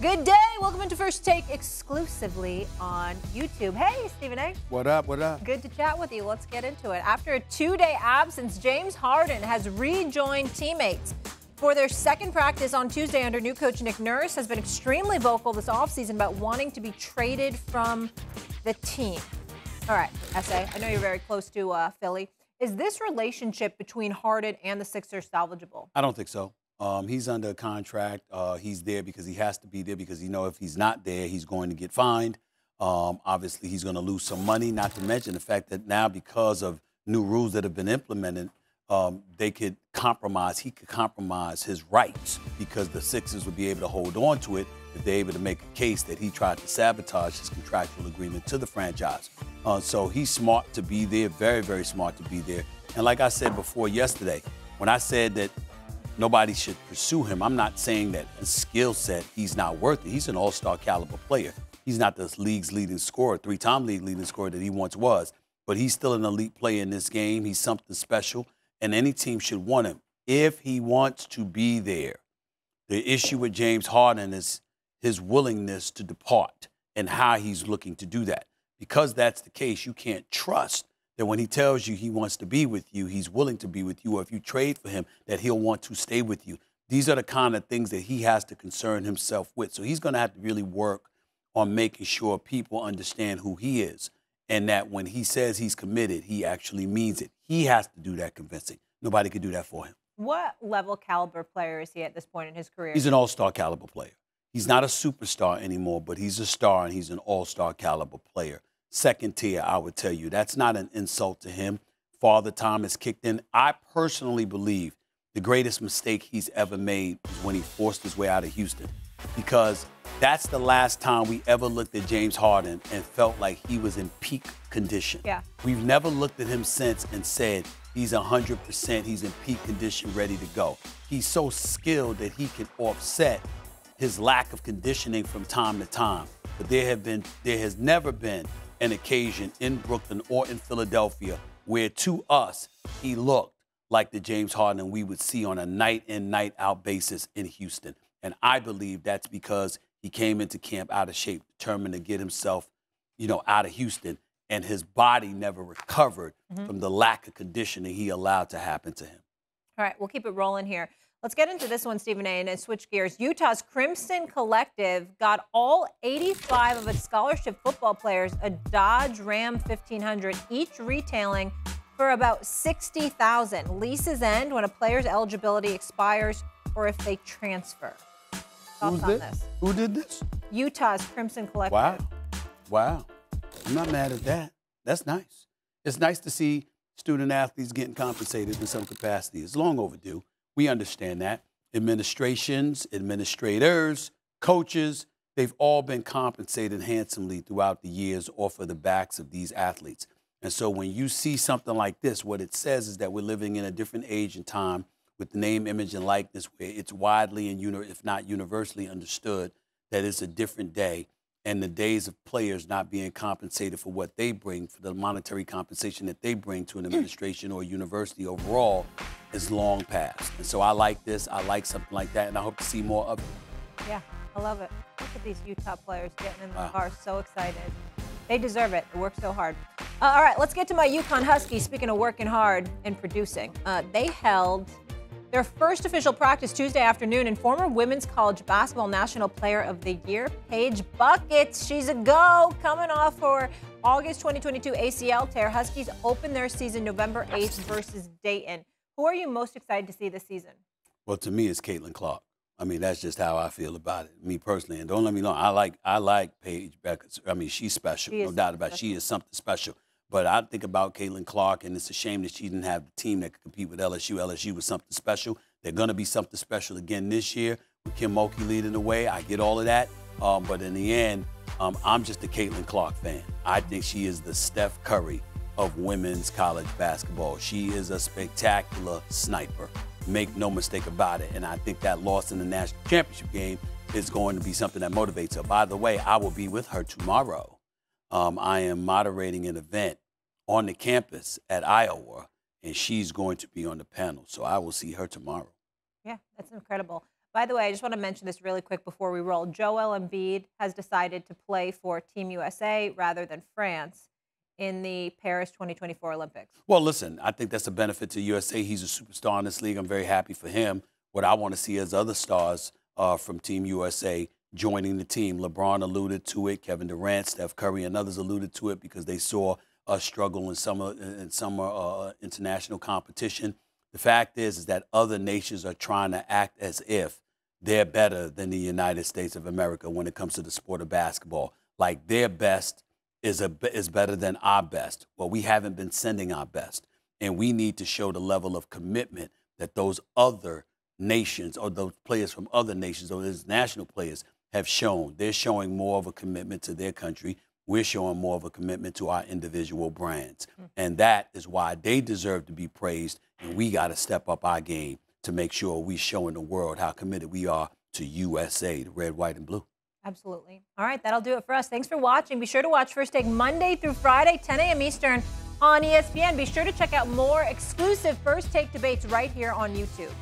Good day. Welcome into First Take exclusively on YouTube. Hey, Stephen A. What up? What up? Good to chat with you. Let's get into it. After a 2-day absence, James Harden has rejoined teammates for their second practice on Tuesday under new coach Nick Nurse. Has been extremely vocal this offseason about wanting to be traded from the team. All right, S.A., I know you're very close to Philly. Is this relationship between Harden and the Sixers salvageable? I don't think so. He's under contract. He's there because he has to be there because if he's not there, he's going to get fined. Obviously, he's going to lose some money, not to mention the fact that now because of new rules that have been implemented, he could compromise his rights because the Sixers would be able to hold on to it if they're able to make a case that he tried to sabotage his contractual agreement to the franchise. So he's smart to be there, very, very smart to be there. And like I said before yesterday, when I said that nobody should pursue him, I'm not saying that his skill set, he's not worth it. He's an all-star caliber player. He's not the league's leading scorer, three-time league leading scorer that he once was, but he's still an elite player in this game. He's something special, and any team should want him if he wants to be there. The issue with James Harden is his willingness to depart and how he's looking to do that. Because that's the case, you can't trust that when he tells you he wants to be with you, he's willing to be with you, or if you trade for him, that he'll want to stay with you. These are the kind of things that he has to concern himself with. So he's going to have to really work on making sure people understand who he is and that when he says he's committed, he actually means it. He has to do that convincing. Nobody can do that for him. What level caliber player is he at this point in his career? He's an all-star caliber player. He's not a superstar anymore, but he's a star and he's an all-star caliber player. Second tier, I would tell you. That's not an insult to him. Father Time has kicked in. I personally believe the greatest mistake he's ever made was when he forced his way out of Houston, because that's the last time we ever looked at James Harden and felt like he was in peak condition. Yeah. We've never looked at him since and said he's 100%, he's in peak condition, ready to go. He's so skilled that he can offset his lack of conditioning from time to time. But there has never been an occasion in Brooklyn or in Philadelphia where, to us, he looked like the James Harden we would see on a night-in, night-out basis in Houston. And I believe that's because he came into camp out of shape, determined to get himself, out of Houston, and his body never recovered from the lack of conditioning he allowed to happen to him. All right, we'll keep it rolling here. Let's get into this one, Stephen A., and then switch gears. Utah's Crimson Collective got all 85 of its scholarship football players a Dodge Ram 1500, each retailing for about $60,000. Leases end when a player's eligibility expires or if they transfer. Thoughts on this? Who did this? Utah's Crimson Collective. Wow. I'm not mad at that. That's nice. It's nice to see student athletes getting compensated in some capacity. It's long overdue. We understand that. Administrations, administrators, coaches, they've all been compensated handsomely throughout the years off of the backs of these athletes. And so when you see something like this, what it says is that we're living in a different age and time with the name, image, and likeness where it's widely and, if not universally understood, that it's a different day. And the days of players not being compensated for what they bring, for the monetary compensation that they bring to an administration or a university overall, is long past. And so I like this. I like something like that, and I hope to see more of it. Yeah, I love it. Look at these Utah players getting in the car, so excited. They deserve it. They work so hard. All right, let's get to my UConn Huskies. Speaking of working hard and producing, they held their first official practice Tuesday afternoon, and former Women's College Basketball National Player of the Year, Paige Bueckers, she's a go, coming off her August 2022 ACL tear. Huskies open their season November 8th versus Dayton. Who are you most excited to see this season? Well, to me, it's Caitlin Clark. I mean, that's just how I feel about it, me personally. And don't let me know, I like Paige Bueckers. I mean, she's special, no doubt about it. She is something special. But I think about Caitlin Clark, and it's a shame that she didn't have the team that could compete with LSU. LSU was something special. They're going to be something special again this year with Kim Mulkey leading the way. I get all of that. But in the end, I'm just a Caitlin Clark fan. I think she is the Steph Curry of women's college basketball. She is a spectacular sniper. Make no mistake about it. And I think that loss in the national championship game is going to be something that motivates her. By the way, I will be with her tomorrow. I am moderating an event on the campus at Iowa, and she's going to be on the panel. So I will see her tomorrow. Yeah, that's incredible. By the way, I just want to mention this really quick before we roll. Joel Embiid has decided to play for Team USA rather than France in the Paris 2024 Olympics. Well, listen, I think that's a benefit to USA. He's a superstar in this league. I'm very happy for him. What I want to see is other stars from Team USA joining the team. LeBron alluded to it. Kevin Durant, Steph Curry, and others alluded to it because they saw us struggle in summer international competition. The fact is that other nations are trying to act as if they're better than the United States of America when it comes to the sport of basketball. Like their best is better than our best. Well, we haven't been sending our best, and we need to show the level of commitment that those other nations or those players from other nations or those national players have shown. They're showing more of a commitment to their country. We're showing more of a commitment to our individual brands. And that is why they deserve to be praised, and we got to step up our game to make sure we're showing the world how committed we are to USA, the red, white, and blue. Absolutely. All right, that'll do it for us. Thanks for watching. Be sure to watch First Take Monday through Friday, 10 a.m. Eastern on ESPN. Be sure to check out more exclusive First Take debates right here on YouTube.